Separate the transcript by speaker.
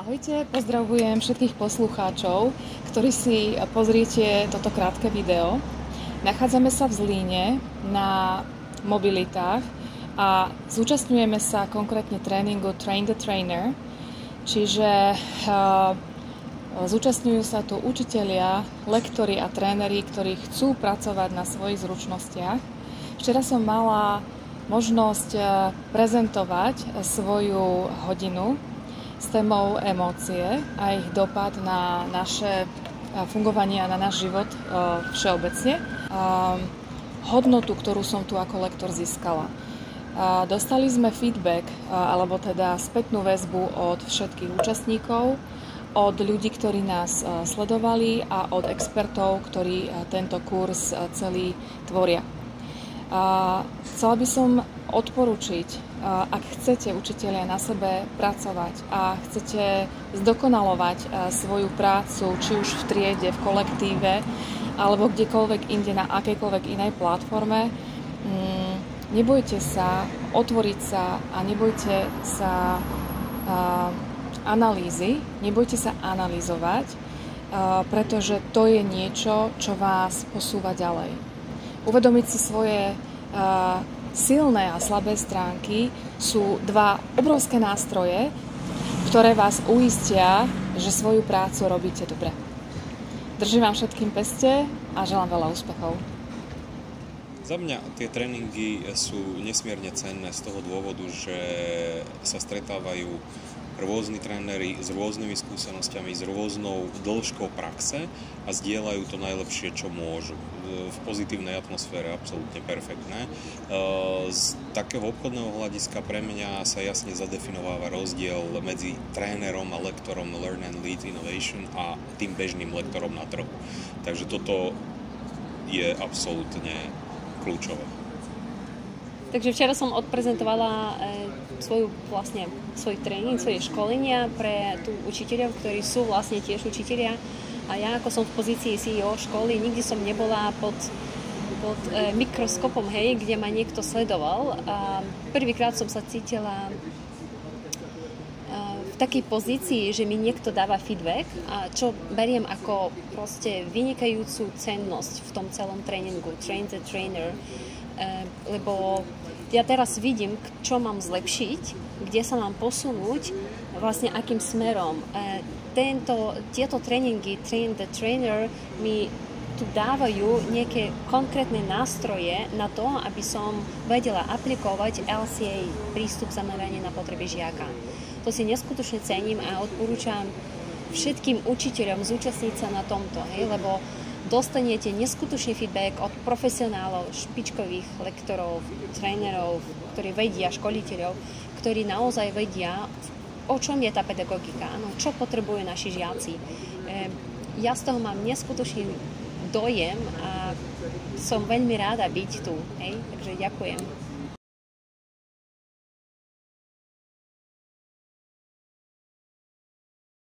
Speaker 1: Ahojte, pozdravujem všetkých poslucháčov, ktorí si pozriete toto krátke video. Nachádzame sa v Zlíne na mobilitách a zúčastňujeme sa konkrétne tréningu Train the Trainer, čiže zúčastňujú sa tu učitelia, lektori a tréneri, ktorí chcú pracovať na svojich zručnostiach. Včera som mala možnosť prezentovať svoju hodinu s témou emócie a ich dopad na naše fungovanie a na náš život všeobecne. Hodnotu, ktorú som tu ako lektor získala. Dostali sme feedback, alebo teda spätnú väzbu od všetkých účastníkov, od ľudí, ktorí nás sledovali a od expertov, ktorí tento kurz celý tvoria. Chcela by som odporučiť, ak chcete učitelia na sebe pracovať a chcete zdokonalovať svoju prácu, či už v triede, v kolektíve, alebo kdekoľvek inde na akejkoľvek inej platforme, nebojte sa otvoriť sa a nebojte sa analýzy, nebojte sa analyzovať, pretože to je niečo, čo vás posúva ďalej. Uvedomiť si svoje silné a slabé stránky sú dva obrovské nástroje, ktoré vás uistia, že svoju prácu robíte dobre. Držím vám všetkým peste a želám veľa úspechov.
Speaker 2: Za mňa tie tréningy sú nesmierne cenné z toho dôvodu, že sa stretávajú rôzni tréneri s rôznymi skúsenostiami, s rôznou dĺžkou praxe a zdieľajú to najlepšie, čo môžu. V pozitívnej atmosfére absolútne perfektné. Z takého obchodného hľadiska pre mňa sa jasne zadefinováva rozdiel medzi trénerom a lektorom Learn and Lead Innovation a tým bežným lektorom na trhu. Takže toto je absolútne kľúčové.
Speaker 3: Takže včera som odprezentovala svoj tréning, svoje školenia pre tu učiteľov, ktorí sú vlastne tiež učitelia. A ja, ako som v pozícii CEO školy, nikdy som nebola pod mikroskopom, kde ma niekto sledoval. A prvýkrát som sa cítila v takej pozícii, že mi niekto dáva feedback, a čo beriem ako proste vynikajúcu cennosť v tom celom tréningu, Train the Trainer, lebo ja teraz vidím, čo mám zlepšiť, kde sa mám posunúť, vlastne akým smerom. Tieto tréningy Train the Trainer mi tu dávajú nejaké konkrétne nástroje na to, aby som vedela aplikovať LCA, prístup zameranie na potreby žiaka. To si neskutočne cením a odporúčam všetkým učiteľom zúčastniť sa na tomto, lebo dostanete neskutočný feedback od profesionálov, špičkových lektorov, trénerov, ktorí vedia, školiteľov, ktorí naozaj vedia, o čom je tá pedagogika, čo potrebujú naši žiaci. Ja z toho mám neskutočný dojem a som veľmi ráda byť tu. Takže ďakujem.